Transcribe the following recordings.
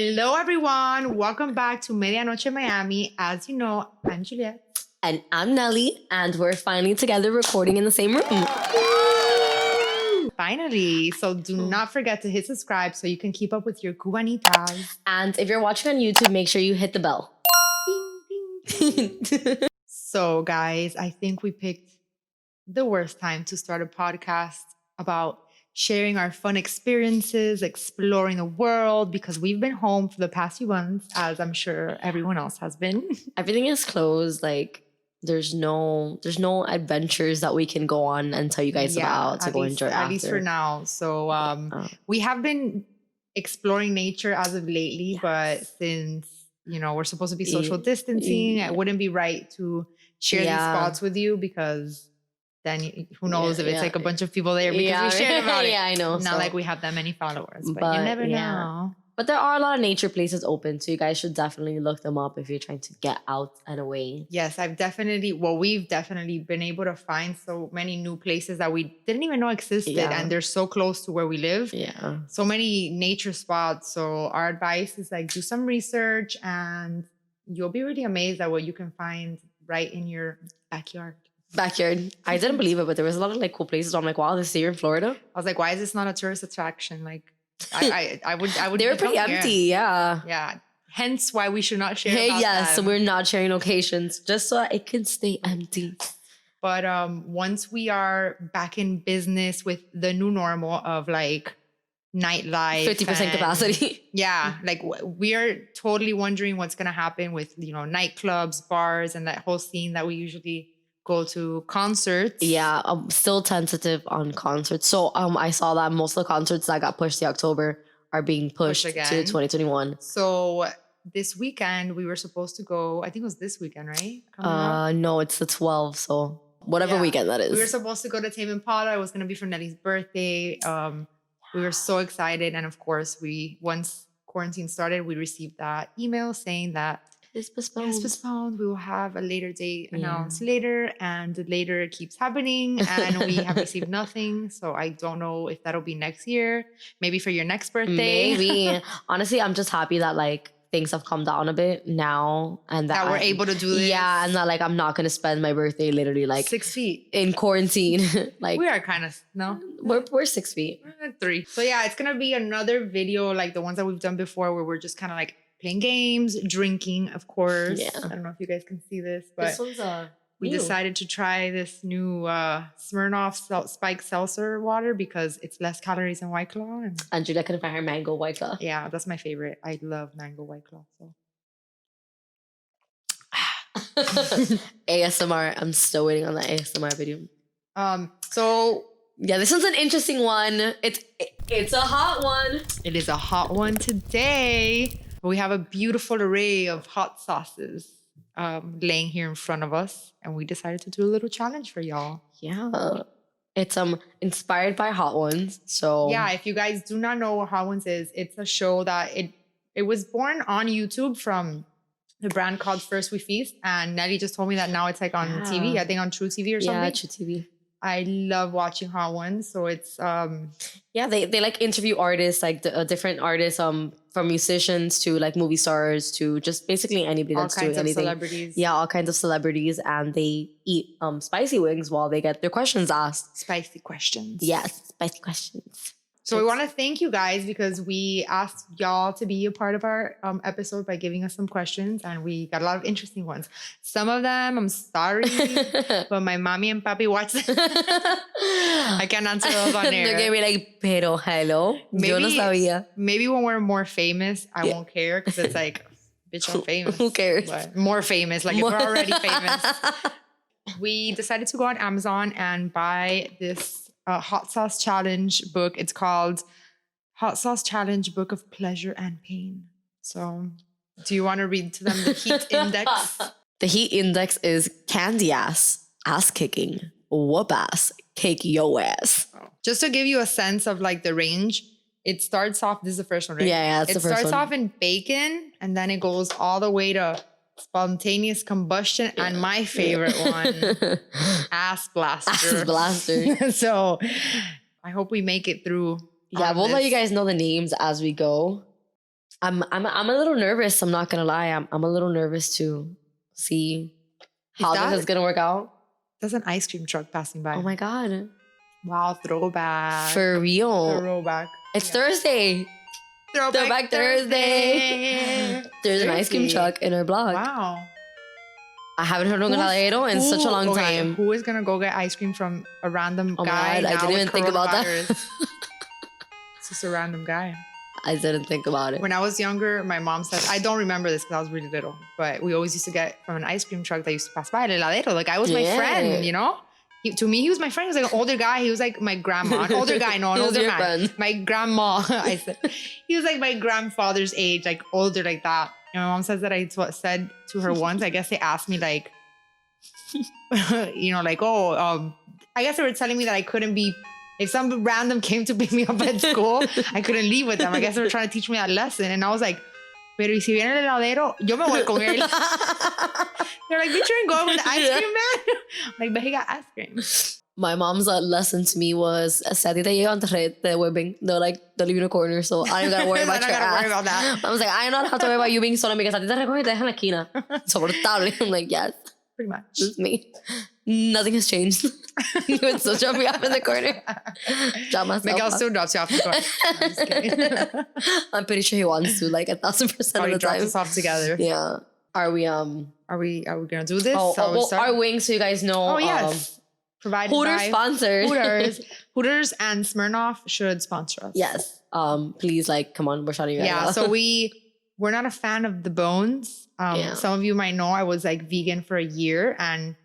Hello, everyone. Welcome back to Medianoche Miami. As you know, I'm Juliette. And I'm Nelly, and we're finally together recording in the same room. Finally. So do not forget to hit subscribe so you can keep up with your Cubanitas. And if you're watching on YouTube, make sure you hit the bell. Ding, ding. So, guys, I think we picked the worst time to start a podcast about sharing our fun experiences, exploring the world, because we've been home for the past few months, as I'm sure everyone else has been. Everything is closed. Like there's no adventures that we can go on and tell you guys about to go enjoy after. At least for now. So we have been exploring nature as of lately, but since we're supposed to be social distancing, it wouldn't be right to share these spots with you because then who knows if it's like a bunch of people there because we shared about it. Yeah, I know. Not like we have that many followers, but you never know. But there are a lot of nature places open, so you guys should definitely look them up if you're trying to get out and away. Yes, we've definitely been able to find so many new places that we didn't even know existed, and they're so close to where we live. Yeah. So many nature spots. So our advice is like do some research and you'll be really amazed at what you can find right in your backyard. I didn't believe it, but there was a lot of like cool places. I'm like, wow, this is here in Florida. I was like, why is this not a tourist attraction? Like I would they were pretty empty, yeah. Hence why we should not share. So we're not sharing locations just so it can stay empty. But once we are back in business with the new normal of like nightlife, 50% capacity. Yeah, like we are totally wondering what's gonna happen with nightclubs, bars, and that whole scene that we usually go to. Concerts. Yeah, I'm still tentative on concerts. So I saw that most of the concerts that got pushed to October are being pushed to 2021. So this weekend we were supposed to go. I think it was this weekend, right? No, it's the 12th. So whatever weekend that is. We were supposed to go to Tame Impala. It was going to be for Nelly's birthday. We were so excited, and of course, once quarantine started, we received that email saying that it's postponed. We will have a later date announced later, and later it keeps happening, and we have received nothing. So I don't know if that'll be next year, maybe for your next birthday. Maybe. Honestly, I'm just happy that like things have calmed down a bit now, and that we're able to do this. Yeah, and that like I'm not gonna spend my birthday literally like 6 feet in quarantine. Like we are kind of we're 6 feet. We're 3. So yeah, it's gonna be another video like the ones that we've done before, where we're just kind of like playing games, drinking, of course. Yeah. I don't know if you guys can see this, but this one's we decided to try this new Smirnoff spiked seltzer water because it's less calories than White Claw. And Juliette couldn't find her mango White Claw. Yeah, that's my favorite. I love mango White Claw. So. ASMR. I'm still waiting on that ASMR video. So yeah, this one's an interesting one. It's a hot one. It is a hot one today. We have a beautiful array of hot sauces laying here in front of us, and we decided to do a little challenge for y'all. Yeah. It's inspired by Hot Ones. So yeah, if you guys do not know what Hot Ones is, it's a show that it was born on YouTube from the brand called First We Feast, and Nelly just told me that now it's like on TV, I think on True TV or something. Yeah, True TV. I love watching Hot Ones. So it's they like interview artists, like different artists, from musicians to like movie stars to just basically anybody that's doing anything. Celebrities. Yeah, all kinds of celebrities, and they eat spicy wings while they get their questions asked. Spicy questions. Yes, spicy questions. So we want to thank you guys because we asked y'all to be a part of our episode by giving us some questions, and we got a lot of interesting ones. Some of them, I'm sorry, but my mommy and papi watch them. I can't answer those on air. They're going to be like, pero hello, yo no sabía. Maybe when we're more famous, I won't care because it's like, bitch, I'm famous. Who cares? But more famous, like if we're already famous. We decided to go on Amazon and buy this hot sauce challenge book. It's called Hot Sauce Challenge Book of Pleasure and Pain. So do you want to read to them the heat index? The heat index is candy ass kicking, whoop ass, kick yo ass. Just to give you a sense of like the range, it starts off, this is the first one, right? Yeah, it's the first one. It starts off in bacon, and then it goes all the way to spontaneous combustion, and my favorite one, ass blaster. Ass blaster. So I hope we make it through. Yeah, we'll let you guys know the names as we go. I'm a little nervous. I'm not gonna lie. I'm a little nervous to see how this is gonna work out. There's an ice cream truck passing by. Oh my god! Wow, throwback. For real. Throwback. It's Thursday. Throwback Thursday. There's an ice cream truck in our block. Wow. I haven't heard of un heladero in such a long time. Who is gonna go get ice cream from a random guy? Oh my god! I didn't even think about that. It's just a random guy. I didn't think about it. When I was younger, my mom said, I don't remember this because I was really little, but we always used to get from an ice cream truck that used to pass by, el heladero. Like, I was my friend, you know? To me, he was my friend. He was like an older guy. He was like my grandma. An older guy, no, an older man. Friend. My grandma, I said. He was like my grandfather's age, like older like that. And my mom says that I said to her once, I guess they asked me like, you know, like, I guess they were telling me that I couldn't be, if some random came to pick me up at school, I couldn't leave with them. I guess they were trying to teach me that lesson. And I was like, pero y si viene el heladero, yo me voy con él. They're like, bitch, you ain't going with the ice cream man? I'm like, but he got ice cream. My mom's lesson to me was, si a ti te llegan, te devuelven. They're like, they'll leave you in a corner, so I don't gotta worry about your ass. Worry about that. I was like, I don't have to worry about you being sola because a ti te recogen y te dejan en la esquina. Soportable. I'm like, yes. Pretty much. This is me. Nothing has changed. You would still drop me off in the corner. Drop myself Miguel still drops you off the corner. I'm just kidding. I'm pretty sure he wants to, like 1,000% of the time. Drops us off together. Yeah. Are we gonna do this? Our wings, so you guys know. Oh yes. Provided Hooters sponsors. Hooters and Smirnoff should sponsor us. Yes. Please, like, come on, we're shouting you guys out. So we're not a fan of the bones. Some of you might know I was like vegan for a year, and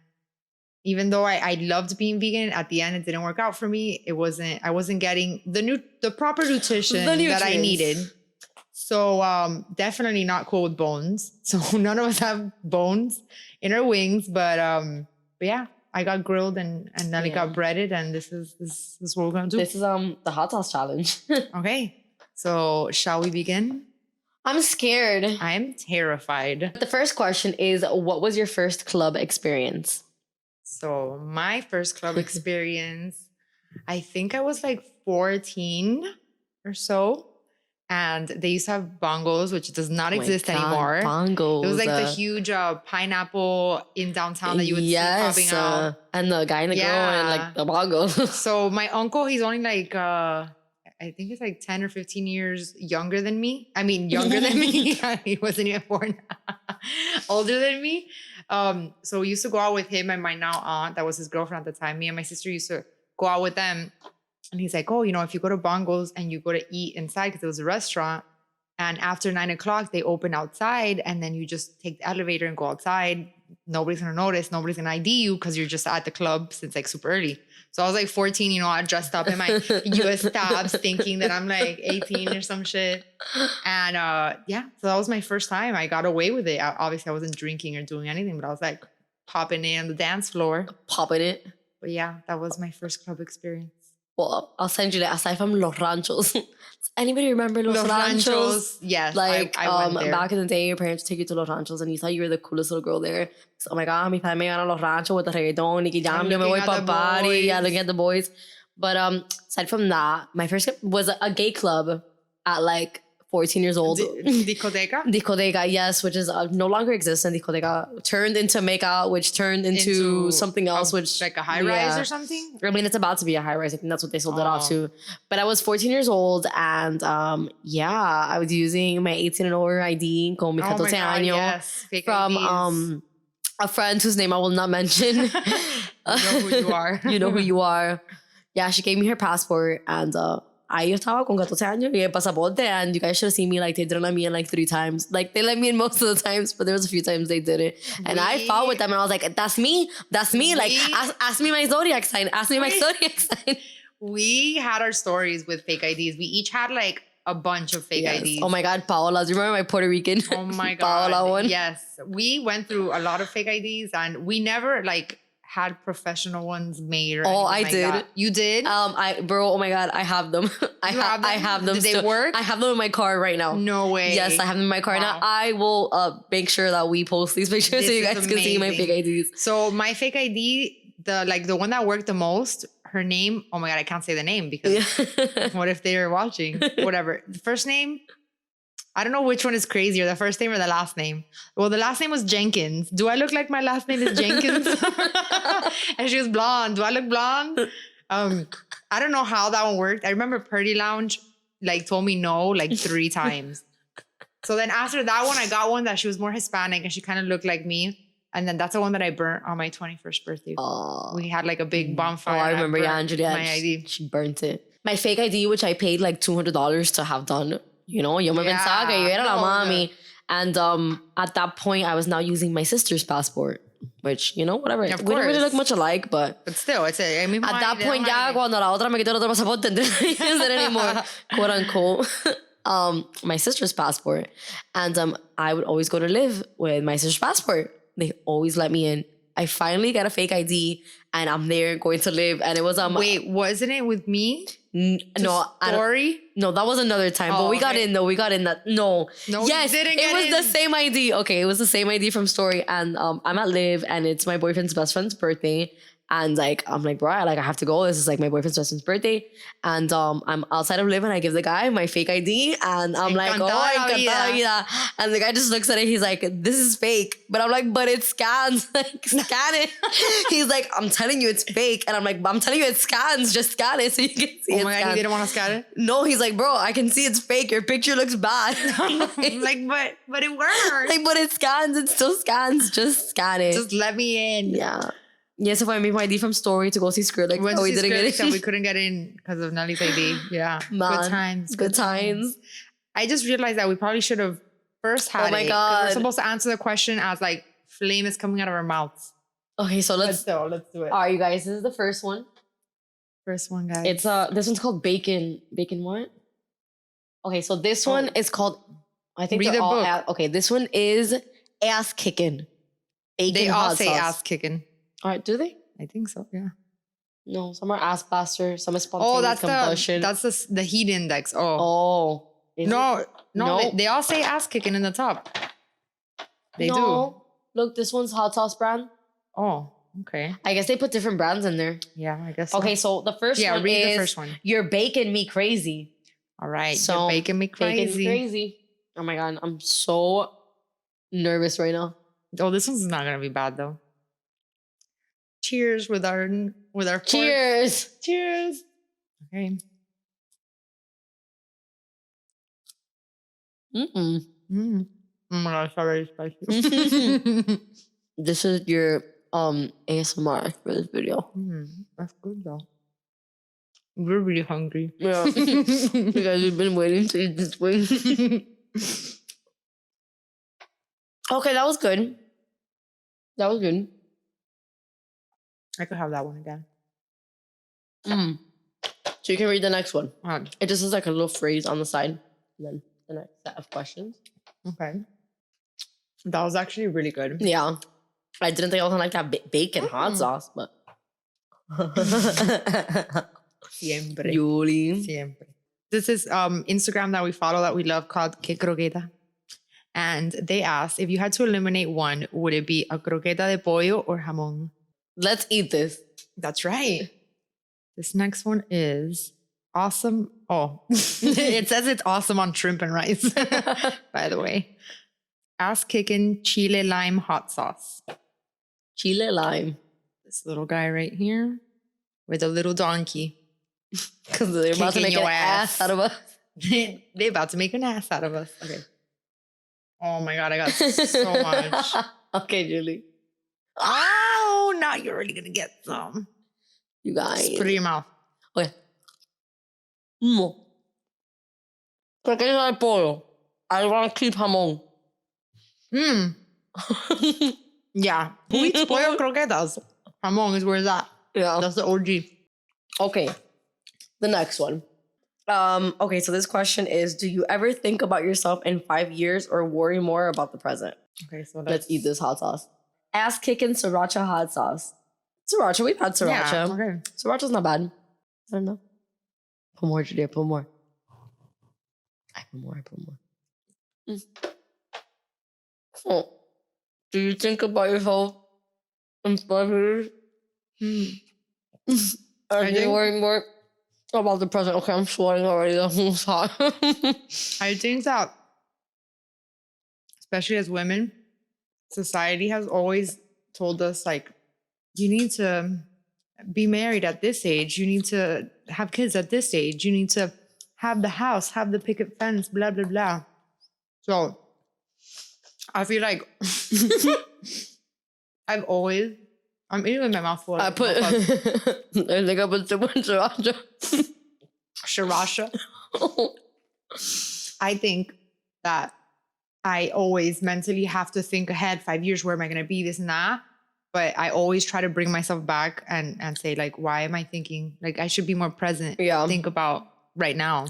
even though I loved being vegan, at the end it didn't work out for me. I wasn't getting the proper nutrition that I needed. So definitely not cool with bones. So none of us have bones in our wings, but yeah, I got grilled and Nelly got breaded, and this is what we're gonna do. This is the hot sauce challenge. Okay, so shall we begin? I'm scared. I'm terrified. The first question is, what was your first club experience? So my first club experience, I think I was like 14 or so. And they used to have bongos, which does not exist anymore. Bongos. It was like the huge pineapple in downtown that you would see popping out. And the guy and the girl and like the bongos. So my uncle, he's only like, I think it's like 10 or 15 years younger than me. I mean, younger than me. He wasn't even born. Older than me. So we used to go out with him and my now aunt, that was his girlfriend at the time. Me and my sister used to go out with them. And he's like, if you go to Bongos and you go to eat inside, because it was a restaurant, and after 9 o'clock, they open outside, and then you just take the elevator and go outside. Nobody's going to notice. Nobody's going to ID you because you're just at the club since like super early. So I was like 14, I dressed up in my US tabs thinking that I'm like 18 or some shit. And so that was my first time. I got away with it. Obviously, I wasn't drinking or doing anything, but I was like popping in on the dance floor. Popping it. But yeah, that was my first club experience. Well, I'll send you that. Aside from Los Ranchos, does anybody remember Los Ranchos? Yes, like I went there. Back in the day, your parents would take you to Los Ranchos, and you thought you were the coolest little girl there. So, oh my god, mi padre me gana Los Ranchos with the reggaeton, Nicky Jam, yo me voy pa party, yeah, looking at the boys. But aside from that, my first was a gay club at like 14 years old. Discoteca? Discoteca, yes, which is no longer exists. And Discoteca turned into Makeout, which turned into something else, which like a high rise or something. I mean, it's about to be a high rise. I think that's what they sold it off to. But I was 14 years old, and I was using my 18 and over ID con mi 14 años from a friend whose name I will not mention. You know who you are. You know who you are. Yeah, she gave me her passport, and I estaba con 14 años y el pasaporte, and you guys should have seen me, like, they didn't let me in like 3 times. Like, they let me in most of the times, but there was a few times they did it. And I fought with them, and I was like, that's me. Like, ask me my zodiac sign. We had our stories with fake IDs. We each had like a bunch of fake IDs. Oh my God, Paola. Do you remember my Puerto Rican? Oh my God. Paola one? Yes. We went through a lot of fake IDs, and we never like had professional ones made or I like did. That. You did? Oh my God, I have them. I have them. Did they work? I have them in my car right now. No way. Yes, I have them in my car now. I will make sure that we post these pictures so you guys can see my fake IDs. So my fake ID, the one that worked the most, her name, oh my God, I can't say the name because what if they were watching? Whatever. The first name, I don't know which one is crazier, the first name or the last name. Well, the last name was Jenkins. Do I look like my last name is Jenkins? And she was blonde. Do I look blonde? I don't know how that one worked. I remember Purdy Lounge like told me no like 3 times. So then after that one, I got one that she was more Hispanic and she kind of looked like me. And then that's the one that I burnt on my 21st birthday. We had like a big bonfire. Oh, I remember, yeah, Juliette. My ID. She burnt it. My fake ID, which I paid like $200 to have done. You know, yo me pensaba que yo era la mami. And at that point, I was now using my sister's passport. Which, you know, whatever. We don't really look much alike, but still, it's a. I mean, at that point, ya cuando la otra me quitó el otro pasaporte, no use it anymore, quote unquote. My sister's passport, and I would always go to live with my sister's passport. They always let me in. I finally got a fake ID, and I'm there going to live, and it was wait, wasn't it with me? No, story. No, that was another time. But we got in though. We got in that. No, yes, it was the same ID. Okay, it was the same ID from Story, and I'm at Live, and it's my boyfriend's best friend's birthday, and like I'm like, bro, I have to go. This is like my boyfriend's best friend's birthday, and I'm outside of Live, and I give the guy my fake ID, and I'm like, oh, encantada vida. And the guy just looks at it. He's like, this is fake, but I'm like, but it scans. Like, scan it. He's like, I'm telling you, it's fake, and I'm like, I'm telling you, it scans. Just scan it so you can see. Oh my god, he didn't want to scan it. No, he's like, bro, I can see it's fake. Your picture looks bad. Like, but it works. Like, but it scans. It still scans. Just scan it. Just let me in. Yeah. Yes, if I made my ID from Story to go see Skrillex, we didn't get in. We couldn't get in because of Nelly's ID. Yeah, Man, good times. Good times. I just realized that we probably should have first had. Oh my god! We're supposed to answer the question as like flame is coming out of our mouths. Okay, so let's do it. All right, you guys. This is the first one. First one, guys. It's this one's called Bacon. Bacon what? Okay, so this one is called. I think read the book. Okay, this one is Ass Kickin. Bacon. They all say sauce. ass kicking. All right, do they? I think so. Yeah. No, some are ass blaster, some is spontaneous combustion. That's the heat index. Oh. No. They all say ass kicking in the top. They do. Look, this one's hot sauce brand. Oh, okay. I guess they put different brands in there. Yeah, I guess so. Okay, so the first one read is the first one. You're baking me crazy. All right. So, you're baking me crazy. Baking me crazy. Oh my god, I'm so nervous right now. Oh, this one's not gonna be bad though. Cheers with our Cheers. Fork. Cheers. Okay. Mm-mm. Oh my gosh, it's already spicy. This is your ASMR for this video. That's good though. We're really hungry. Yeah. You guys have been waiting to eat this wing. Okay, that was good. That was good. I could have that one again. So you can read the next one. Odd. It just is like a little phrase on the side. And then the next set of questions. Okay. That was actually really good. Yeah. I didn't think I was going to like that bacon hot sauce, but... Siempre. Julie. Siempre. This is Instagram that we follow that we love called Que Croqueta. And they asked, if you had to eliminate one, would it be a croqueta de pollo or jamón? Let's eat this. That's right. This next one is awesome. Oh, it says it's awesome on shrimp and rice, by the way. Ass Kickin chile lime hot sauce. Chile lime. This little guy right here with a little donkey. Because they're about to make an ass out of us. They're about to make an ass out of us. Okay. Oh my God, I got so much. Okay, Julie. Oh, now you're really going to get some. You guys. Just put it in your mouth. Okay. Croqueta de pollo. I want to keep jamón. Yeah. Who eats pollo croquetas? Jamón is where it's at. Yeah. That's the OG. Okay. The next one. Okay, so this question is, do you ever think about yourself in 5 years or worry more about the present? Okay, so let's eat this hot sauce. Ass Kickin sriracha hot sauce. Sriracha, we've had sriracha. Yeah, okay. Sriracha's not bad. I don't know. Put more, Juliette, put more. I put more. Oh. Do you think about yourself in 5 years? Are you worrying more about the present? Okay, I'm sweating already. That's hot. I think that especially as women, society has always told us, like, you need to be married at this age. You need to have kids at this age. You need to have the house, have the picket fence, blah, blah, blah. So I feel like I'm eating with my mouth full. I put, I think I put too much sriracha. Sriracha. I think that I always mentally have to think ahead 5 years, where am I going to be, this and that. But I always try to bring myself back and say, like, why am I thinking? Like, I should be more present. Yeah. Think about right now.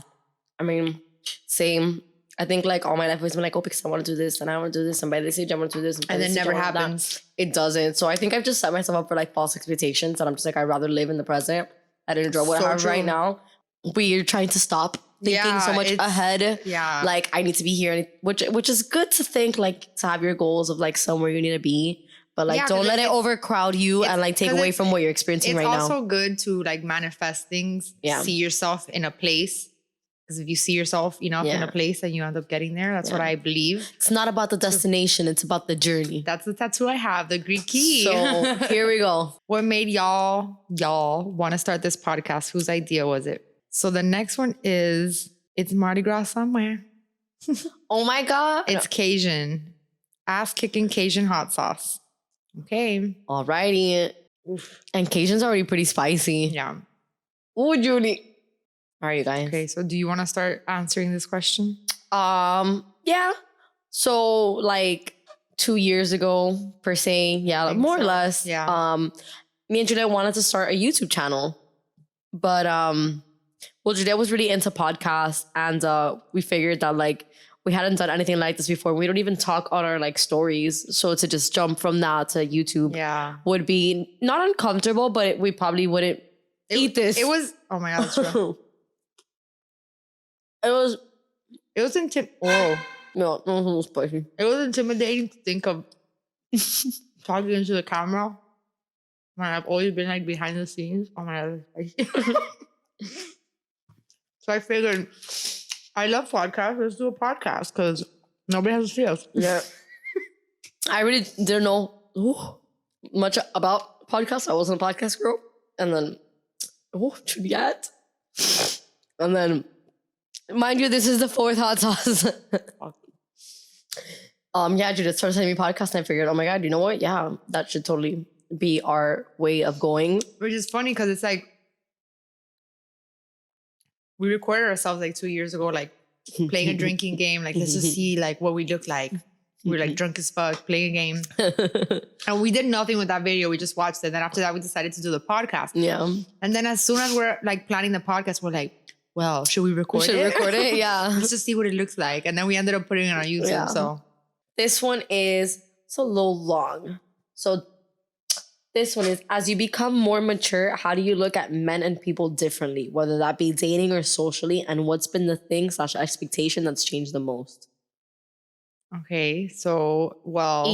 I mean, same. I think like all my life has been like, oh, because I want to do this and I want to do this. And by this age, I want to do this. And then never happens. It doesn't. So I think I've just set myself up for like false expectations. And I'm just like, I'd rather live in the present. I enjoy what I have right now. We're trying to stop thinking so much ahead. Yeah. Like, I need to be here. Which is good to think, like, to have your goals of like somewhere you need to be. But like, don't let it overcrowd you and like take away from what you're experiencing right now. It's also good to like manifest things. Yeah. See yourself in a place. Because if you see yourself enough in a place and you end up getting there, that's what I believe. It's not about the destination. It's about the journey. That's the tattoo I have, the Greek key. So here we go. What made y'all want to start this podcast? Whose idea was it? So the next one is, it's Mardi Gras somewhere. Oh my God. It's Cajun. Ass Kickin Cajun hot sauce. Okay. Alrighty. Oof. And Cajun's already pretty spicy. Yeah. Ooh, Julie. All right, you guys. Okay, so do you want to start answering this question? Yeah. So like 2 years ago, per se, yeah, like more or less. Yeah. Me and Juliette wanted to start a YouTube channel, but well, Juliette was really into podcasts, and we figured that like we hadn't done anything like this before. We don't even talk on our like stories, so to just jump from that to YouTube, would be not uncomfortable, but we probably wouldn't eat this. It was, oh my God, that's true. It was no, it was spicy. It was intimidating to think of talking into the camera. Man, I've always been like behind the scenes. Oh my God, so I figured, I love podcasts. Let's do a podcast because nobody has to see us. Yeah. I really didn't know much about podcasts. I wasn't a podcast girl. And then, Juliette. And then, mind you, this is the 4th hot sauce. Juliette started sending me podcasts, and I figured, oh my God, you know what? Yeah, that should totally be our way of going. Which is funny because it's like, we recorded ourselves like 2 years ago, like playing a drinking game, like let's just see like what we look like. We were like drunk as fuck, playing a game. And we did nothing with that video. We just watched it. Then after that, we decided to do the podcast. Yeah. And then as soon as we're like planning the podcast, we're like, well, should we record it? Should we record it? Yeah. Let's just see what it looks like. And then we ended up putting it on YouTube. Yeah. So this one is, it's a little long. So this one is, as you become more mature, how do you look at men and people differently, whether that be dating or socially? And what's been the thing / expectation that's changed the most? Okay. So, well,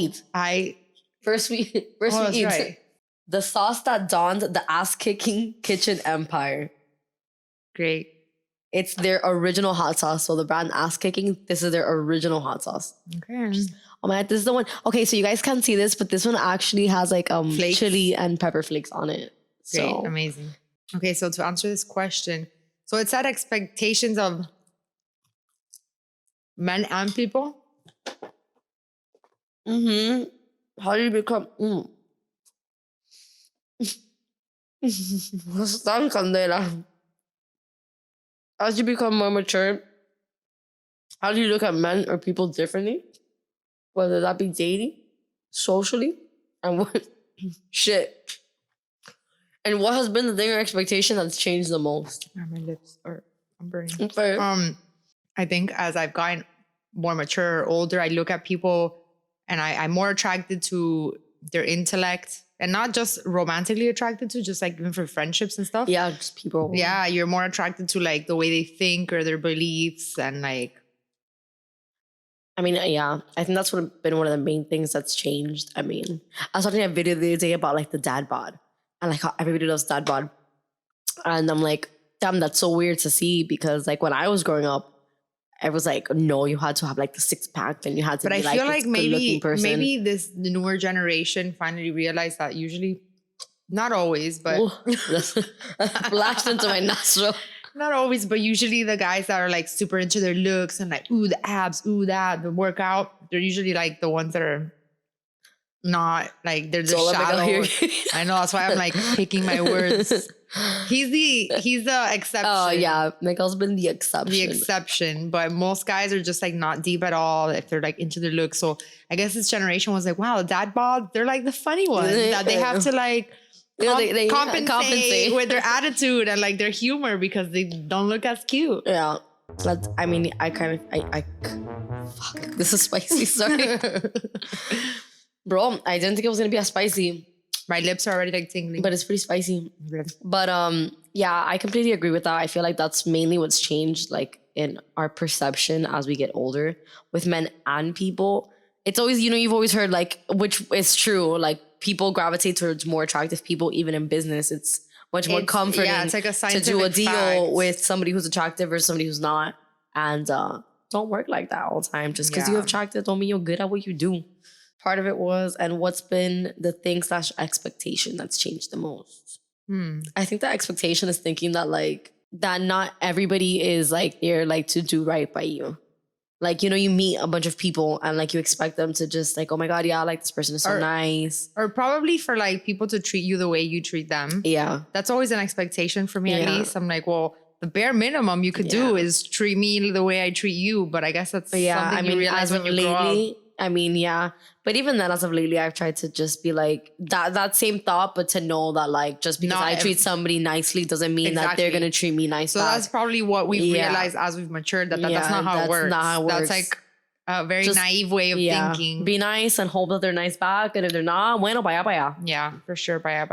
First we eat. Right. The sauce that dawned the Ass Kickin kitchen empire. Great. It's their original hot sauce. So the brand Ass Kickin, this is their original hot sauce. Okay. Oh my God, this is the one. Okay, so you guys can't see this, but this one actually has like chili and pepper flakes on it. Great, amazing. Okay, so to answer this question, so it's at expectations of men and people. How do you become? Stan candela. As you become more mature, how do you look at men or people differently? Whether that be dating, socially, and what shit. And what has been the thing or expectation that's changed the most? My lips are, I'm burning. Okay. I think as I've gotten more mature or older, I look at people and I'm more attracted to their intellect, and not just romantically attracted to, just like even for friendships and stuff. Yeah, just people. Yeah, you're more attracted to like the way they think or their beliefs, and like, I mean, yeah, I think that's been one of the main things that's changed. I mean, I was watching a video the other day about like the dad bod, and like how everybody loves dad bod. And I'm like, damn, that's so weird to see, because like when I was growing up, it was like, no, you had to have like the 6-pack and you had to But be I feel like like a good-looking maybe person. the newer generation finally realized that usually, not always, but Blasted into my nostril. not always, but usually the guys that are like super into their looks and like, ooh, the abs, ooh, that, the workout, they're usually like the ones that are not like, they're just shallow. I know, that's why I'm like picking my words. He's the exception. Oh yeah, Miguel's been the exception. The exception, but most guys are just like not deep at all if they're like into their look. So I guess this generation was like, wow, dad bod, they're like the funny ones that they have to like they compensate with their attitude and like their humor because they don't look as cute. Yeah. Fuck, this is spicy, sorry. Bro, I didn't think it was gonna be as spicy. My lips are already like tingling. But it's pretty spicy. But yeah, I completely agree with that. I feel like that's mainly what's changed like in our perception as we get older with men and people. It's always, you've always heard like, which is true, like people gravitate towards more attractive people even in business. It's much more comforting it's like a to do a deal fact. with somebody who's attractive or somebody who's not. And don't work like that all the time. Just because you're attractive don't mean you're good at what you do. Part of it was, and what's been the thing / expectation that's changed the most? I think the expectation is thinking that like, that not everybody is like there like to do right by you. Like, you meet a bunch of people and like you expect them to just like, oh my God, yeah, like this person is so nice. Or probably for like people to treat you the way you treat them. Yeah. That's always an expectation for me at least. I'm like, well, the bare minimum you could do is treat me the way I treat you. But I guess that's something you realize when you grow up. I mean, yeah. But even then, as of lately, I've tried to just be like that same thought, but to know that like just because I treat somebody nicely doesn't mean that they're gonna treat me nice. So that's probably what we realized as we've matured that's not how it works. Not how it works. That's like a very naive way of thinking. Be nice and hope that they're nice back, and if they're not, bueno, vaya. Yeah, for sure, vaya.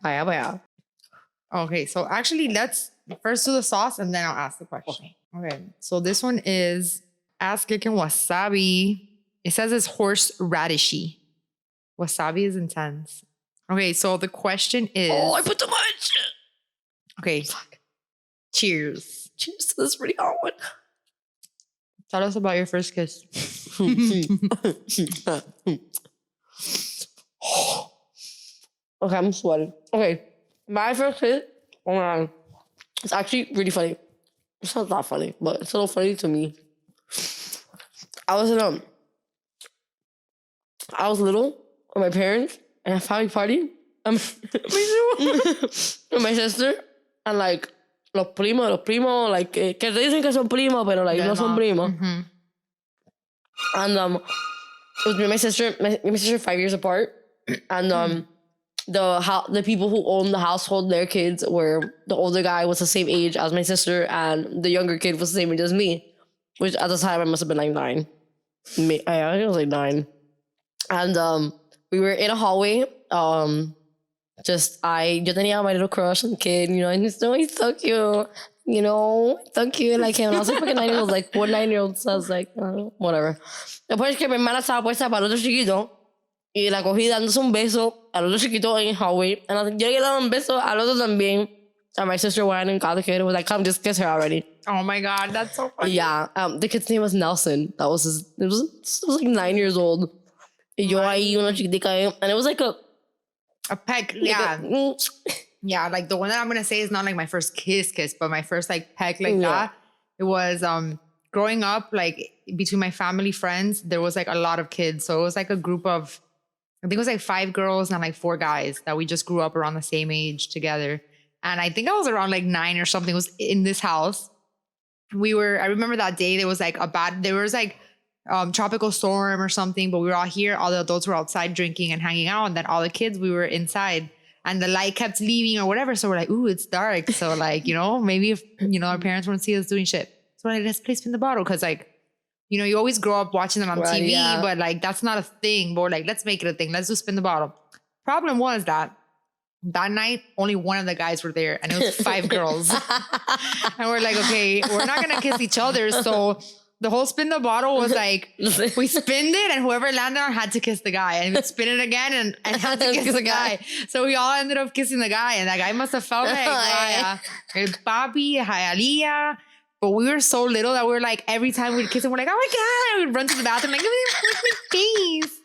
Vaya. Okay, so actually, let's first do the sauce and then I'll ask the question. Okay, so this one is Ass Kickin wasabi. It says it's horseradishy. Wasabi is intense. Okay, so the question is... Oh, I put too much. Okay. Fuck. Cheers. Cheers to this pretty hot one. Tell us about your first kiss. Okay, I'm sweating. Okay, my first kiss, oh my God. It's actually really funny. It's not that funny, but it's a little funny to me. I was little with my parents and a family party. With my sister and like los primos, like que te dicen que son primos, pero like no son primos. Mm-hmm. And it was me and my sister. My sister 5 years apart, and the people who owned the household, their kids were, the older guy was the same age as my sister, and the younger kid was the same age as me, which at the time I must have been like 9. I think I was like 9. And we were in a hallway. Yo tenía my little crush on the kid, and he's so cute, so cute, like him. And I was like fucking 9 years old, like 4 9-year-olds. So I was like, whatever. Después es que mi hermana estaba puesta para el otro chiquito y la cogí dándose un beso al otro chiquito en el hallway. And I was like, yo le daba un beso al otro también. And my sister went and got the kid and was like, come, just kiss her already. Oh my God, that's so funny. Yeah, the kid's name was Nelson. That was his, it was like 9 years old. Yo ahí una chiquitica, and it was like a peck, yeah. Yeah, like the one that I'm gonna say is not like my first kiss, but my first like peck like that. It was growing up, like between my family friends, there was like a lot of kids. So it was like a group of, I think it was like 5 girls and like 4 guys that we just grew up around the same age together. And I think I was around like 9 or something. It was in this house. I remember that day there was like tropical storm or something, but we were all here. All the adults were outside drinking and hanging out. And then all the kids, we were inside and the light kept leaving or whatever. So we're like, ooh, it's dark. So like, maybe if, our parents won't see us doing shit. So like, let's play spin the bottle. Cause like, you always grow up watching them on TV, but like, that's not a thing. But we're like, let's make it a thing. Let's do spin the bottle. Problem was that night, only one of the guys were there and it was 5 girls. And we're like, okay, we're not going to kiss each other. So the whole spin the bottle was like, we spinned it and whoever landed on had to kiss the guy. And we'd spin it again and had to kiss the guy. So we all ended up kissing the guy. And that guy must have felt like, el papi, Hialeah. But we were so little that we were like, every time we'd kiss him, we're like, oh my God. And we'd run to the bathroom, like, give me my face.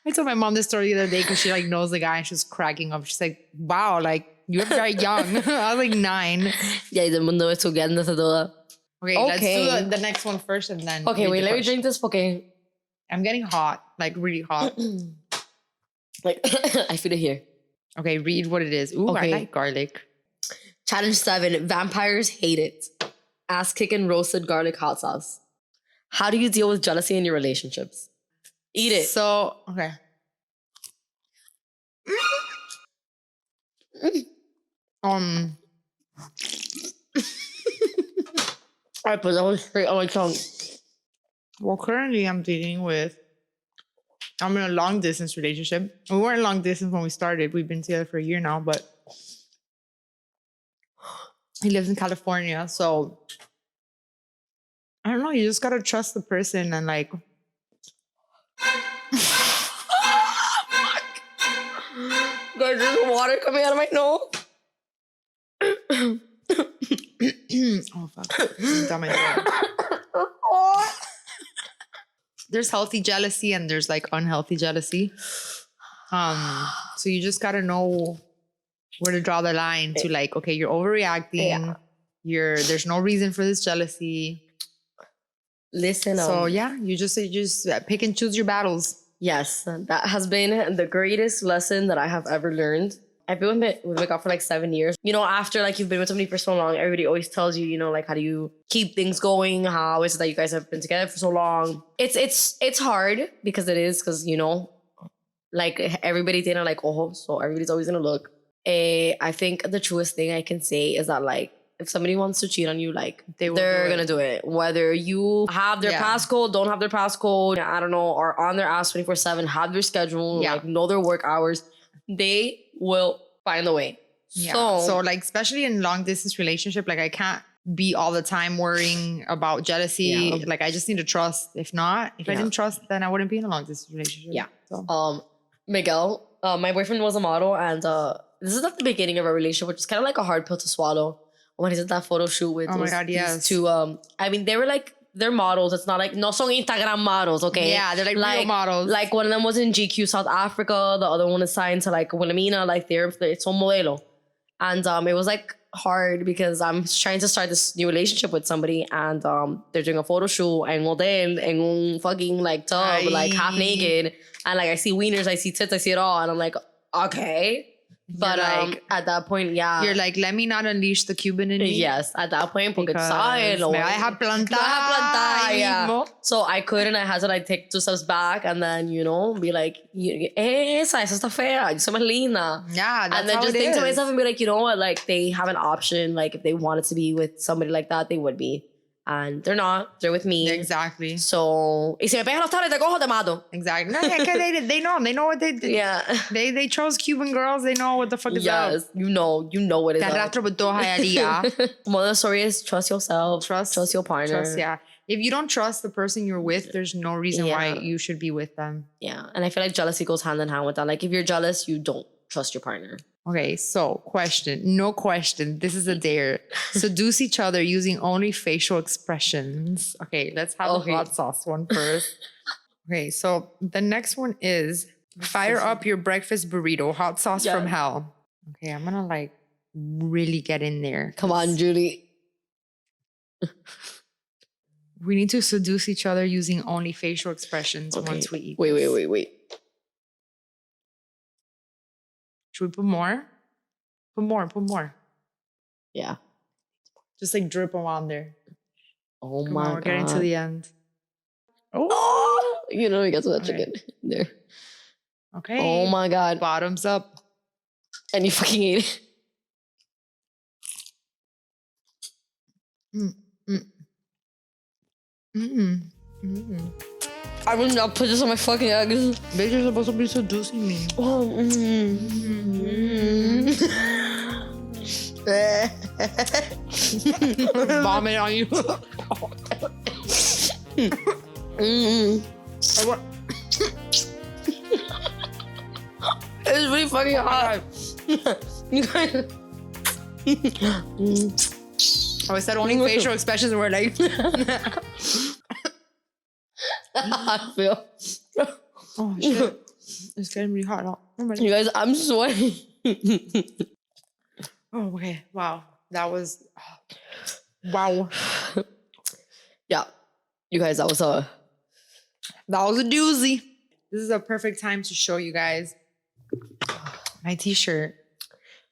I told my mom this story the other day because she like knows the guy and she was cracking up. She's like, wow, like, you're very young. I was like 9. Yeah, el mundo estudiándose toda. Okay, let's do the next one first and then. Okay, wait, let me drink this. Okay. I'm getting hot, like really hot. Like, I feel it here. Okay, read what it is. Ooh, Okay. I like garlic. Challenge 7. Vampires hate it. Ass kicking roasted garlic hot sauce. How do you deal with jealousy in your relationships? Eat it. So, okay. I put that one straight on my tongue. Well, currently I'm in a long distance relationship. We weren't long distance when we started. We've been together for a year now, but he lives in California. So I don't know. You just got to trust the person and like. Guys, there's water coming out of my nose. Oh, fuck. Down my throat. There's healthy jealousy and there's like unhealthy jealousy. So you just gotta know where to draw the line to like, okay, you're overreacting. Yeah. There's no reason for this jealousy. Listen. So yeah, you just pick and choose your battles. Yes, that has been the greatest lesson that I have ever learned. I've been with my girl for like 7 years. You know, after like you've been with somebody for so long, everybody always tells you, you know, like how do you keep things going? How is it that you guys have been together for so long? It's hard because you know, like everybody tiene like ojos, so everybody's always gonna look. I think the truest thing I can say is that like if somebody wants to cheat on you, like they're gonna do it. Whether you have their passcode, don't have their passcode, I don't know, are on their ass 24/7, have their schedule, like know their work hours, they will find a way. Yeah. So like especially in long distance relationship, like I can't be all the time worrying about jealousy. Yeah. Like I just need to trust. If not, if I didn't trust, then I wouldn't be in a long distance relationship. Yeah. So. Miguel, my boyfriend was a model, and this is at the beginning of our relationship, which is kind of like a hard pill to swallow. When he did that photo shoot with these two, I mean, they were like, they're models. It's not like, no son Instagram models, okay? Yeah, they're like real models. Like one of them was in GQ South Africa. The other one is signed to like Wilhelmina. Like it's un modelo. And it was like hard because I'm trying to start this new relationship with somebody and they're doing a photo shoot en hotel, en un fucking like tub, like half naked. And like I see wieners, I see tits, I see it all. And I'm like, okay. But like, at that point, you're like, let me not unleash the Cuban in me. Yes, at that point, porque me vas a plantar. Yeah. So I couldn't. I had to like take 2 steps back and then, you know, be like, esa está fea, yo soy más linda. Yeah, that's and then how just it think is. to myself and be like, you know what, like they have an option. Like if they wanted to be with somebody like that, they would be. And they're not. They're with me. Exactly. So, y si me pegan los tales, te cojo, te mato. Exactly. No, yeah, they know what they did. Yeah. They chose Cuban girls. They know what the fuck is up. Yes, you know what is up. Moral of the story is trust yourself. Trust your partner. Yeah. If you don't trust the person you're with, there's no reason why you should be with them. Yeah. And I feel like jealousy goes hand in hand with that. Like if you're jealous, you don't trust your partner. Okay, so no question. This is a dare. Seduce each other using only facial expressions. Okay, let's have the hot sauce one first. Okay, so the next one is fire up your breakfast burrito, hot sauce from hell. Okay, I'm gonna like really get in there. Come on, Julie. We need to seduce each other using only facial expressions once we eat. Wait. Should we put more? Put more. Yeah. Just like drip them on there. Oh Come my on, God. We're getting to the end. Oh! You know, we got to that chicken there. Okay. Oh my God. Bottoms up. And you fucking ate it. I will not put this on my fucking eggs. Bitch, you're supposed to be seducing me. Oh, Vomit on you. It's really fucking hot. You guys. I said only facial expressions were like. I feel. Oh shit! It's getting really hot. You guys, I'm sweating. Oh, okay. Wow. That was. Wow. Yeah. You guys, that was a doozy. This is a perfect time to show you guys my t-shirt.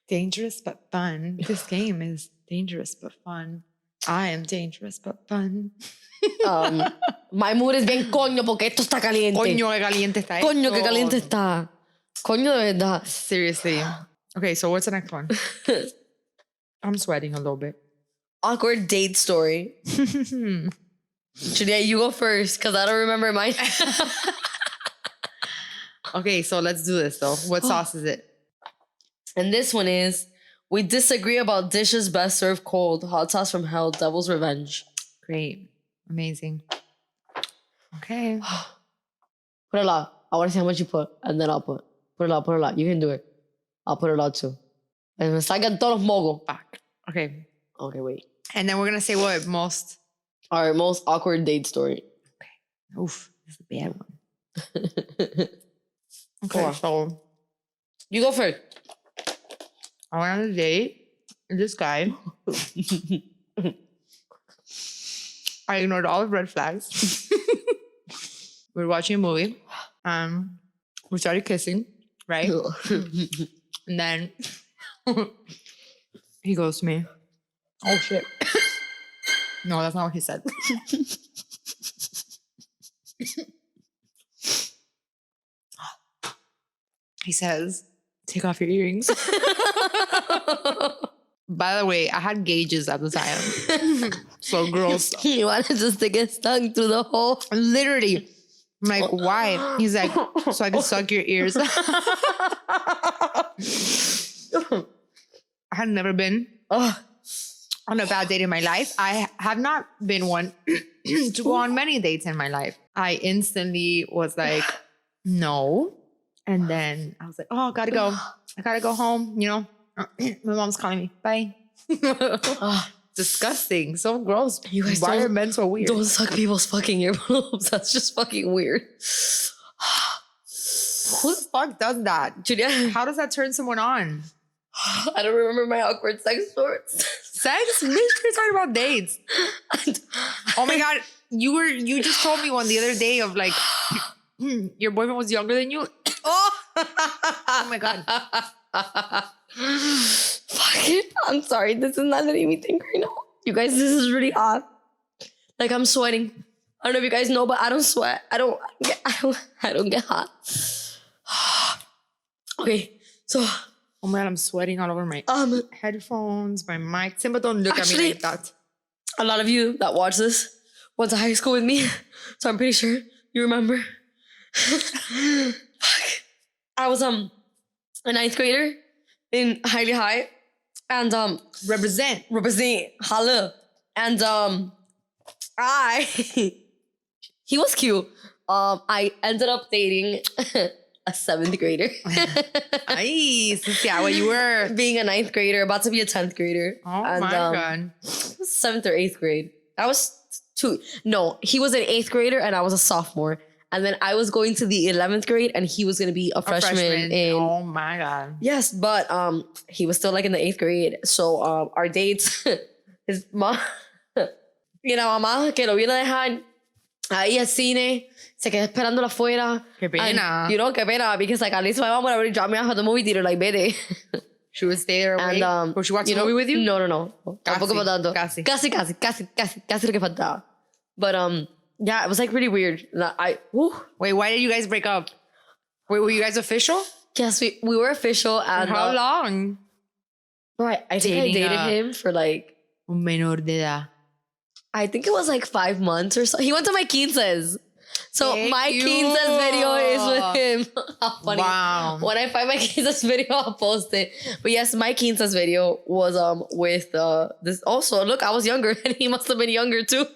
Dangerous but fun. This game is dangerous but fun. I am dangerous but fun. My mood is bien coño porque esto está caliente. Coño que caliente está esto. Coño que caliente está. Coño de verdad. Seriously. Okay, so what's the next one? I'm sweating a little bit. Awkward date story. Juliette, you go first because I don't remember mine. Okay, so let's do this though. What sauce is it? And this one is, we disagree about dishes best served cold. Hot sauce from hell, devil's revenge. Great. Amazing. Okay. Put a lot. I want to see how much you put, and then I'll put. Put a lot. You can do it. I'll put a lot too. And me salgan todos los mogos. Fuck. Okay. Okay, wait. And then we're going to say what most... Our most awkward date story. Okay. Oof. This is a bad one. Okay, so... You go first. I went on a date with this guy. I ignored all the red flags. We were watching a movie. We started kissing, right? And then he goes to me, oh shit. No, that's not what he said. He says, take off your earrings. By the way, I had gauges at the time. So gross. You wanted just to get stung through the hole? Literally. I'm like, why? He's like, so I can suck your ears. I had never been on a bad date in my life. I have not been one to go on many dates in my life. I instantly was like, no. And then I was like, oh, gotta go. I gotta go home, you know. My mom's calling me. Bye. Disgusting. So gross. You guys Why are men so weird? Don't suck people's fucking earlobes. That's just fucking weird. Who the fuck does that? Juliette, how does that turn someone on? I don't remember my awkward sex stories. Sex? We're talking about dates. Oh my God. You just told me one the other day of like your boyfriend was younger than you. Oh my God. Fuck it. I'm sorry. This is not letting me think right now. You guys, this is really hot. Like I'm sweating. I don't know if you guys know, but I don't sweat. I don't get hot. Okay, so oh my God, I'm sweating all over my headphones, my mic. Simba, don't look at me like that. A lot of you that watch this went to high school with me, so I'm pretty sure you remember. I was a ninth grader in Highly High, and represent holla, and he was cute. I ended up dating a 7th grader. Nice. Yeah, well, you were being a 9th grader, about to be a 10th grader. Oh and, my God. 7th or 8th grade. I was 2. No, he was an 8th grader and I was a sophomore. And then I was going to the 11th grade and he was going to be a freshman in... Oh my God. Yes, but he was still like in the 8th grade. So our dates, his mom, y la mamá que lo vino a dejar ahí al cine, se quedó esperándola afuera. Qué pena. And, you know, qué pena, because like at least my mom would already drop me off at the movie theater, like, vete. She would stay there away? And, would she watch the movie with you? No. Tampoco pa tanto. Casi lo que faltaba. But yeah, it was like really weird. Wait, why did you guys break up? Wait, were you guys official? Yes, we were official. And for how long? Right, I think I dated him for like un menor de edad. I think it was like 5 months or so. He went to my quinces. So my quinces video is with him. How funny. Wow. When I find my quinces video, I'll post it. But yes, my quinces video was with this. Also, look, I was younger and he must have been younger too.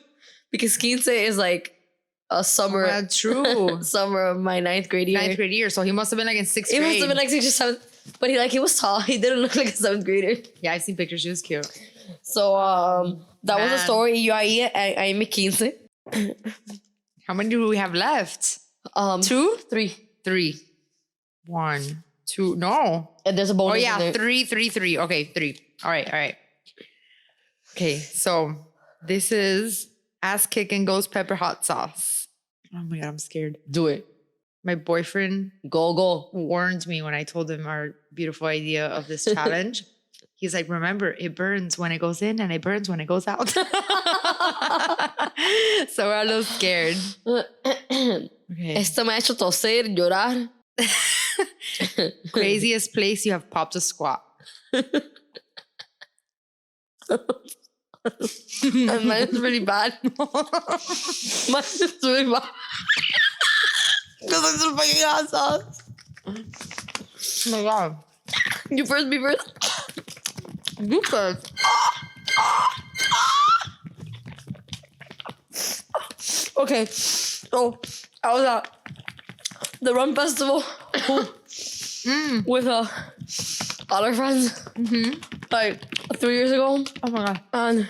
Because quince is like a summer. Oh, true. Summer of my 9th grade year. 9th grade year. So he must have been like in 6th grade. He must have been like 6th or 7th. But he was tall. He didn't look like a 7th grader. Yeah, I've seen pictures. She was cute. So That was a man. story. You ahí me 15. How many do we have left? 2? 3. 3. 1, 2. No. And there's a bonus. Oh in yeah, there. 3. Okay, 3. All right. Okay, so this is Ass Kickin Ghost Pepper Hot Sauce. Oh my God, I'm scared. Do it. My boyfriend Go. warned me when I told him our beautiful idea of this challenge. He's like, remember, it burns when it goes in and it burns when it goes out. So we're a little scared. Okay. Esto me ha hecho toser, llorar. Craziest place you have popped a squat. And mine is really bad. Mine is really bad. Because I'm so fucking hot sauce. Oh my God. You first, me first. You first. Okay, so I was at the rum festival with all our friends like 3 years ago. Oh my God. And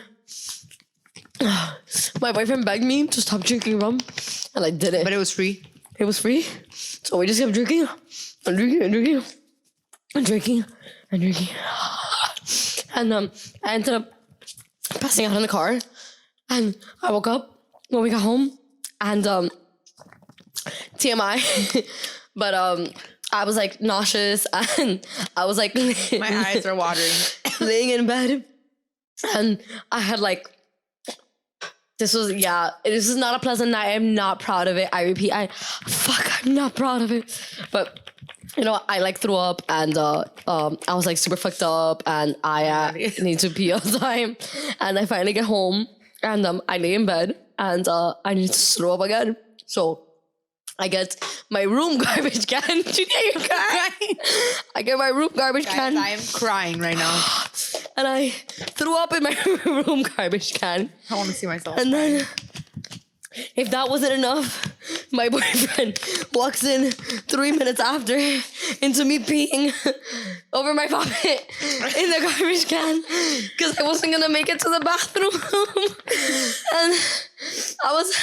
my boyfriend begged me to stop drinking rum, and I did it. But it was free. It was free, so we just kept drinking and drinking and drinking and drinking and drinking. And I ended up passing out in the car, and I woke up when we got home, and TMI, but I was like nauseous, and I was like My eyes are watering. laying in bed, and I had like, this is not a pleasant night. I'm not proud of it. I repeat, I'm not proud of it. But you know, I like threw up, and I was like super fucked up, and I need to pee all the time. And I finally get home, and I lay in bed, and I need to throw up again. So I get my room garbage can. Juliette, you're crying. I get my room garbage can. Guys, I am crying right now. And I threw up in my room garbage can. I want to see myself. And then, if that wasn't enough, my boyfriend walks in 3 minutes after into me peeing over my vomit in the garbage can because I wasn't gonna make it to the bathroom. And I was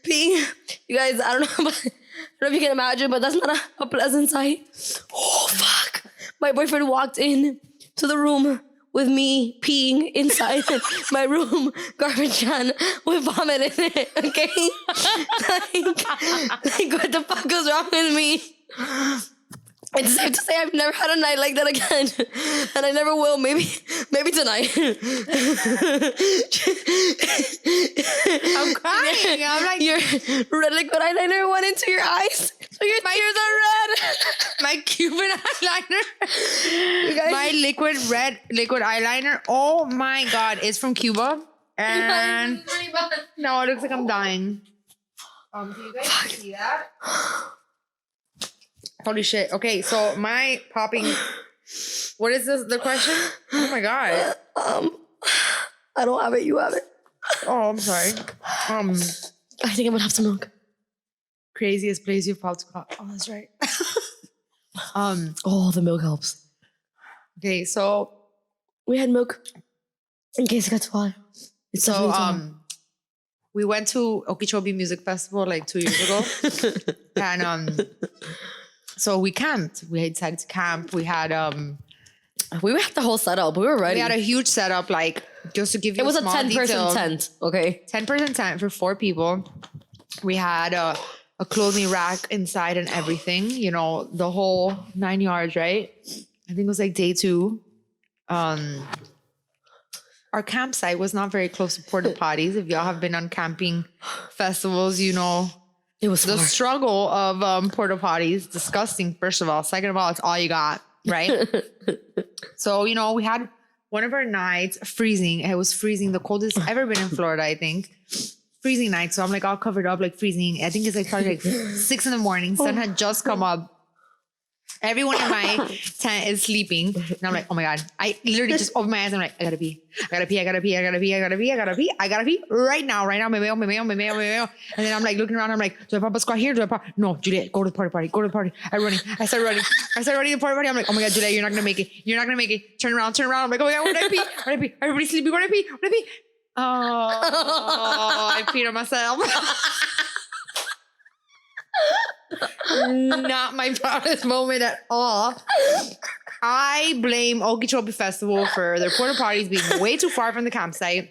peeing. You guys, I don't know if you can imagine, but that's not a pleasant sight. Oh, fuck. My boyfriend walked in to the room with me peeing inside my room garbage can with vomit in it, okay? like what the fuck is wrong with me? It's safe to say I've never had a night like that again. And I never will. Maybe tonight. I'm crying. I'm like, your red liquid eyeliner went into your eyes. So your tears are red. my Cuban eyeliner. My liquid eyeliner. Oh my God. It's from Cuba. And no, it looks like I'm dying. Can you guys see that? Holy shit. Okay, so my popping. What is this? The question? Oh my God. I don't have it. You have it. Oh, I'm sorry. I think I'm gonna have some milk. Craziest place you've popped. Oh, that's right. Oh, the milk helps. Okay, so We had milk in case it got too hot. It's so definitely too hot. we went to Okeechobee Music Festival like 2 years ago, and so we camped. We decided to camp. We had We had the whole setup. We were ready. we had a huge setup. Like just to give you, It was a small 10-person detail, tent. Okay. 10-person tent for 4 people. We had a clothing rack inside and everything. You know, the whole 9 yards. Right? I think it was like day 2. Our campsite was not very close to porta potties. If y'all have been on camping festivals, you know It was the far. struggle of porta potties. Disgusting, first of all. Second of all, it's all you got, right? So, you know, we had one of our nights freezing. It was freezing, the coldest I've ever been in Florida, I think. Freezing night. So I'm like all covered up, like freezing. I think it's like probably like 6 a.m. Sun had just come up. Everyone in my tent is sleeping. And I'm like, oh my God. I literally just open my eyes. I'm like, I gotta pee. I gotta pee. I gotta pee. I gotta pee. I gotta pee. I gotta pee. I gotta pee right now. Right now. Me veo. And then I'm like looking around. I'm like, do I pop a squat here? Do I pop? No, Juliette, go to the party. Go to the party. I start running to the party. I'm like, oh my God, Juliette, you're not gonna make it. Turn around. I'm like, oh my God, where did I pee? Everybody's sleeping. Where did I pee? I peed on myself. Not my proudest moment at all. I blame Okeechobee Festival for their porta potties being way too far from the campsite.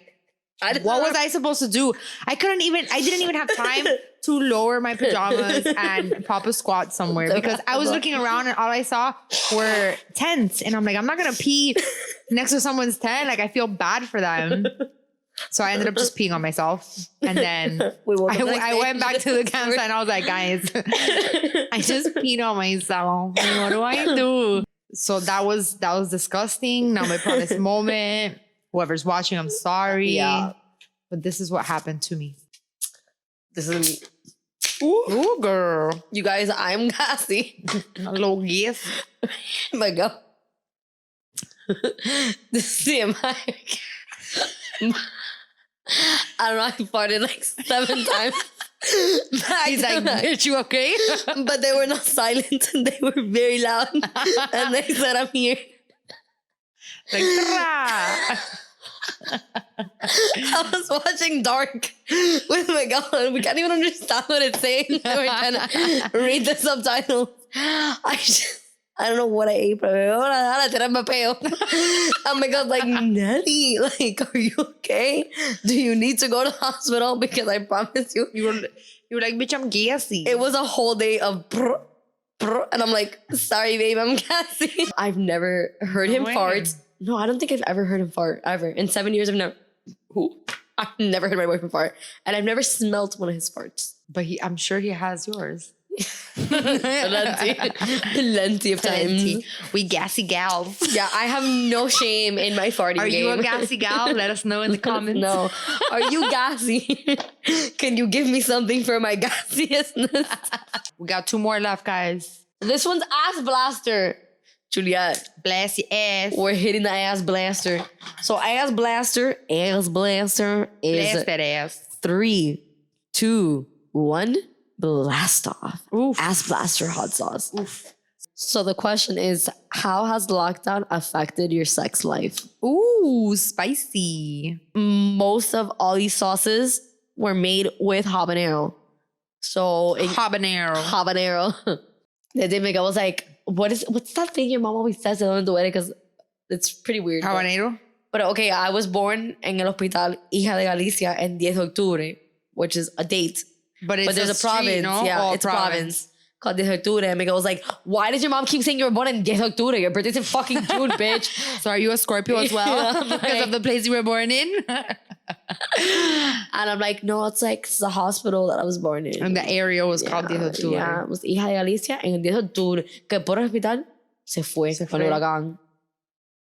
What was I supposed to do? I didn't even have time to lower my pajamas and pop a squat somewhere because I was looking around and all I saw were tents. And I'm like, I'm not going to pee next to someone's tent. Like, I feel bad for them. So I ended up just peeing on myself. And then I went back to the campsite and I was like, guys, I just peed on myself. What do I do? So that was disgusting. Not my proudest moment. Whoever's watching, I'm sorry. Yeah. But this is what happened to me. This is me. Ooh, girl. You guys, I'm gassy. A little yes. Oh my God. This is I don't know, I farted like 7 times. He's like, bitch, you okay? But they were not silent and they were very loud. And they said, I'm here. Like, I was watching Dark with my God. We can't even understand what it's saying. We're trying to read the subtitles. I don't know what I ate, but oh my God, like, Nelly, like, are you okay? Do you need to go to the hospital? Because I promise you. you were like, bitch, I'm gassy. It was a whole day of and I'm like, sorry, babe, I'm gassy. I've never heard him fart. No, I don't think I've ever heard him fart, ever. In 7 years, I've never heard my boyfriend fart. And I've never smelt one of his farts. But I'm sure he has yours. Plenty of times. We gassy gals. Yeah, I have no shame in my farting Are game. you a gassy gal? Let us know in the comments. No. Are you gassy? Can you give me something for my gassier'sness? We got 2 more left, guys. This one's Ass Blaster. Juliette. Blast your ass. We're hitting the Ass Blaster. So Ass Blaster is Blast that ass. 3, 2, 1. Blast off. Oof. Ass Blaster hot sauce. Oof. So the question is, how has lockdown affected your sex life? Ooh, spicy. Most of all these sauces were made with habanero. So habanero. The day Miguel was like, what's that thing your mom always says? I don't do it because it's pretty weird. Habanero? But okay, I was born en el hospital Hija de Galicia en 10 de octubre, which is a date. But there's a province. street, no? Yeah, it's a province called 10 de octubre. And Miguel was like, why does your mom keep saying you were born in 10 de octubre? Your birthday's in fucking June, bitch. So are you a Scorpio as well? Because of the place you were born in? And I'm like, no, it's like the hospital that I was born in. And the area was called 10 de octubre. Yeah, it was Hija de Galicia en el 10 de octubre. Que por el hospital se fue con el huracán.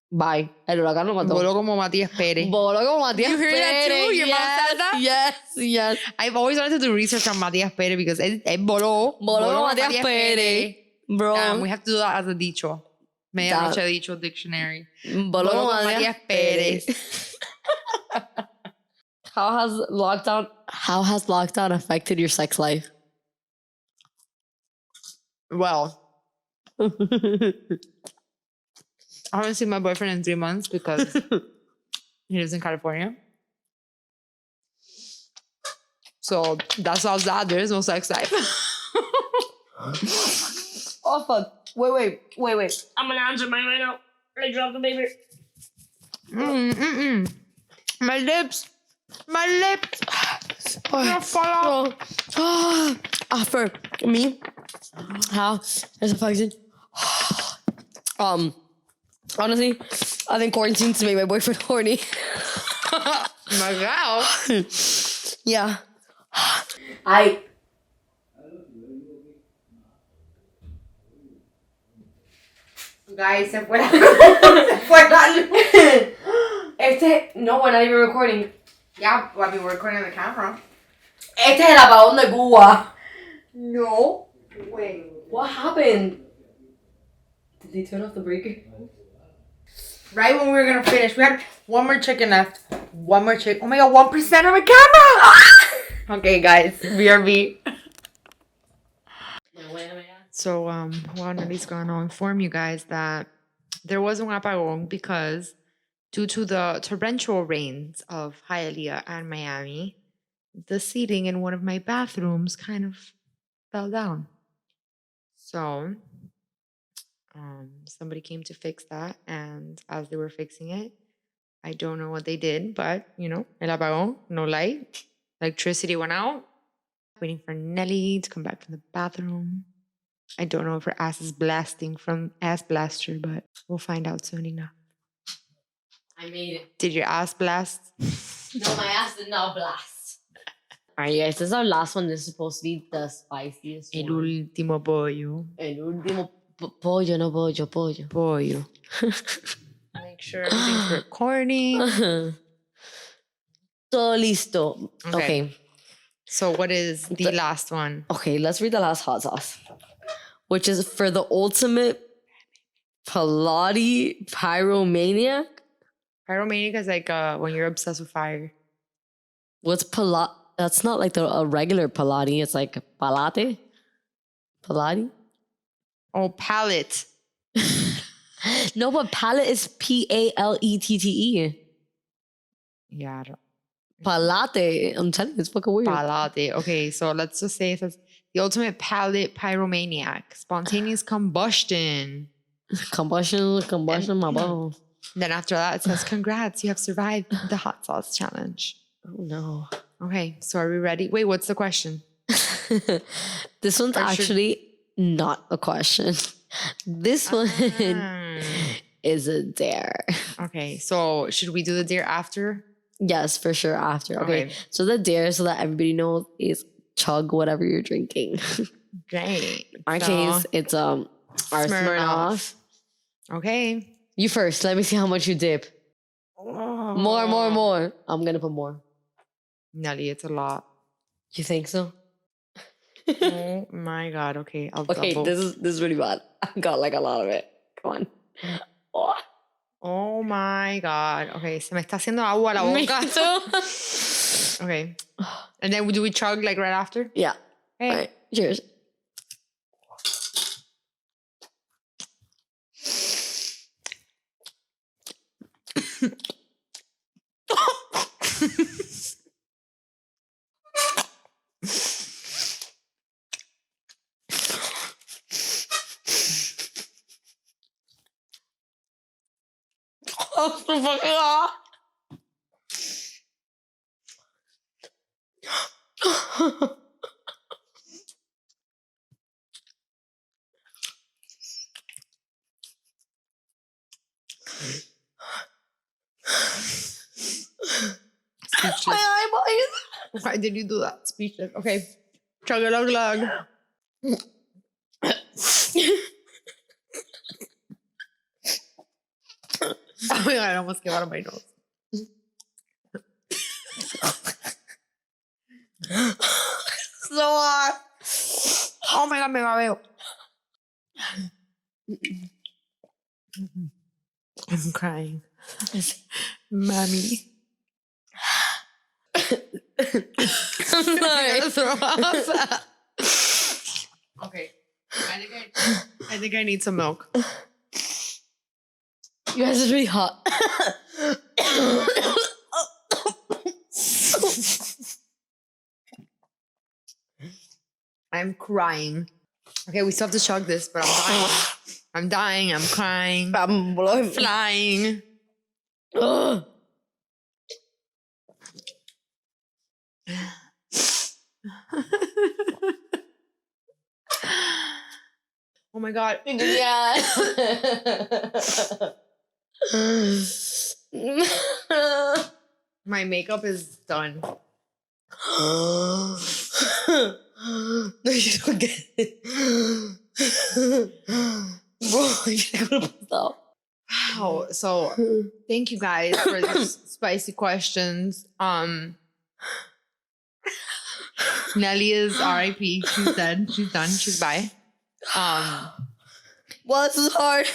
Bye. El huracán lo mató. Voló como Matías Pérez. Voló como Matías Pérez. You heard that too? Your mom said that? Yes. I've always wanted to do research on Matías Pérez because él voló. Voló como Matías Pérez. Bro. We have to do that as a dicho. Medianoche dicho dictionary. Voló como Matías Pérez. How has lockdown affected your sex life? Well, I haven't seen my boyfriend in 3 months because he lives in California. So that's all that. There is no sex life. Oh, fuck. Wait. I'm gonna answer mine right now. I dropped the baby. My lips. Gonna fall off. For me, how is it fucking? Honestly, I think quarantine to make my boyfriend horny. My God. Yeah. Guys, se fue la luz. No, we're not even recording. Yeah, well, I mean, we're recording on the camera. Este es el apagón de Cuba. No. Wait. What happened? Did they turn off the breaker? Right when we were gonna finish, we had 1 more chicken left. 1 more chicken. Oh my God, 1% of my camera. Okay, guys, BRB. So, Juan Nelly's gonna inform you guys that there was un apagón because due to the torrential rains of Hialeah and Miami, the ceiling in one of my bathrooms kind of fell down. So somebody came to fix that, and as they were fixing it, I don't know what they did, but el apagón, no light, electricity went out. Waiting for Nelly to come back from the bathroom. I don't know if her ass is blasting from Ass Blaster, but we'll find out soon enough. I made it. Did your ass blast? No, my ass did not blast. All right, guys, this is our last one. This is supposed to be the spiciest El one. último pollo. El último pollo, no pollo, pollo. Pollo. Make sure everything's recording. Todo listo. Okay. So what is the last one? Okay, let's read the last hot sauce, which is for the ultimate Pilati pyromaniac. Pyromaniac is like when you're obsessed with fire. What's Pilati? That's not like a regular Pilati. It's like Palate. Pilati? Oh, palate. No, but palate is P-A-L-E-T-T-E. Yeah, I don't. Palate. I'm telling you, it's fucking weird. Palate. Okay, so let's just say it says the ultimate palate pyromaniac. Spontaneous combustion. Combustion, my bone. Then after that, it says, congrats, you have survived the hot sauce challenge. Oh, no. Okay, so are we ready? Wait, what's the question? This one's actually not a question. This one is a dare. Okay, so should we do the dare after? Yes, for sure after. Okay. So the dare, so that everybody knows, is chug whatever you're drinking. Great. In our case, it's our Smirnoff. Okay. You first. Let me see how much you dip. Oh. More. I'm gonna put more. Nelly, it's a lot. You think so? Oh my god. Okay, I'll double. This is really bad. I got like a lot of it. Come on. Oh my god. Okay, se me está haciendo agua la boca. Me too. Okay. And then do we chug like right after? Yeah. Hey. All right. Cheers. Oh, the fucking off. Speechless. My eyeballs. Why did you do that? Speechless. Okay. Chug-a-lug-lug. Oh my god, I almost came out of my nose. So hot. Oh my god, me babeo. I'm crying. Mommy. I'm sorry. Okay. I think I need some milk. You guys, it's really hot. I'm crying. Okay, we still have to chug this, but I'm dying. I'm dying. I'm crying. I'm flying. Ugh. Oh my god. Yeah. My makeup is done. No, you don't get it. Bro, you're gonna stop. Wow. So thank you guys for these spicy questions. Nelly is R.I.P. She's dead. She's done. She's bye. Well, this is hard.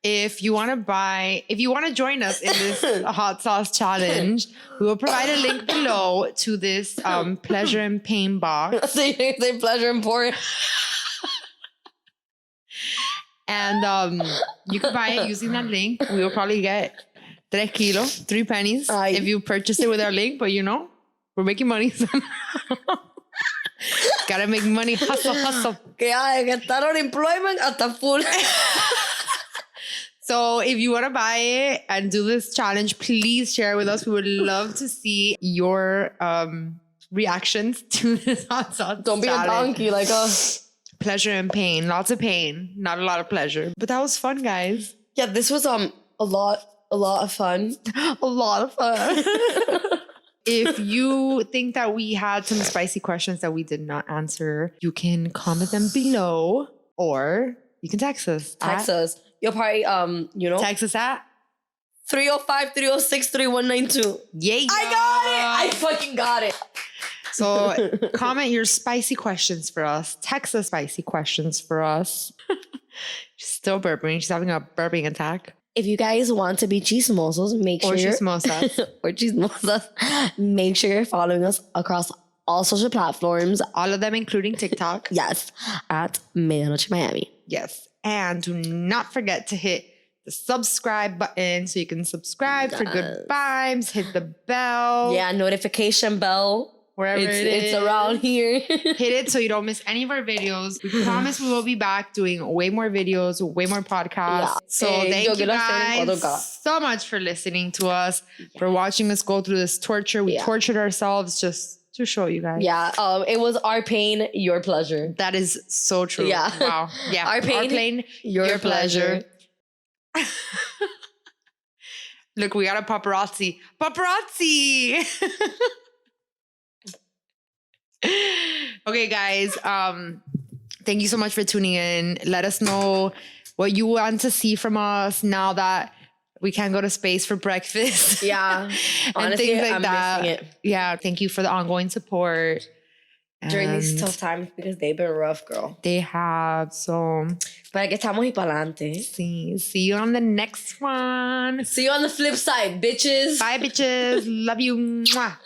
If you want to join us in this hot sauce challenge, we will provide a link below to this pleasure and pain box. So you say pleasure and porn. And you can buy it using that link. We will probably get 3 kilos, 3 pennies. Ay. If you purchase it with our link, but we're making money. Gotta make money, hustle. Que hay que estar unemployment hasta full. So if you want to buy it and do this challenge, please share with us. We would love to see your reactions to this hot sauce. Don't be a donkey like us. Pleasure and pain. Lots of pain. Not a lot of pleasure. But that was fun, guys. Yeah, this was a lot of fun. A lot of fun. If you think that we had some spicy questions that we did not answer, you can comment them below or you can text us. Text us. You'll probably, Text us at 305-306-3192. Yeah. I got it. I fucking got it. So comment your spicy questions for us. Text us spicy questions for us. She's still burping. She's having a burping attack. If you guys want to be chismosos, make sure chismosas. or chismosas, make sure you're following us across all social platforms. All of them, including TikTok. Yes, at Medianoche Miami. Yes. And do not forget to hit the subscribe button so you can subscribe for good vibes. Hit the bell. Yeah, notification bell. Wherever it's around here. Hit it so you don't miss any of our videos. We promise we will be back doing way more videos, way more podcasts. Yeah. So thank you guys so much for listening to us, for watching us go through this torture. We tortured ourselves just to show you guys. Yeah, it was our pain, your pleasure. That is so true. Yeah. Wow. Yeah. Our pain your pleasure. Look, we got a paparazzi. Paparazzi! Okay, guys. Thank you so much for tuning in. Let us know what you want to see from us now that we can't go to space for breakfast. Yeah. And honestly, things like I'm that. missing it. Yeah. Thank you for the ongoing support. During these tough times because they've been rough, girl. They have. So, pero que estamos y pa'lante. see you on the next one. See you on the flip side, bitches. Bye, bitches. Love you. Mwah.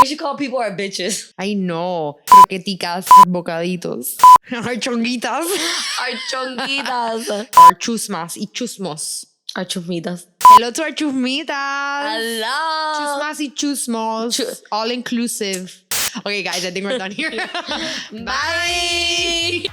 We should call people our bitches. I know. Croqueticas, bocaditos. Our chonguitas. Our chonguitas. Our chusmas y chusmos. Our chumitas. Hello to our chusmitas. Hello. Chusmas y chusmos. All inclusive. Okay, guys, I think we're done here. Bye.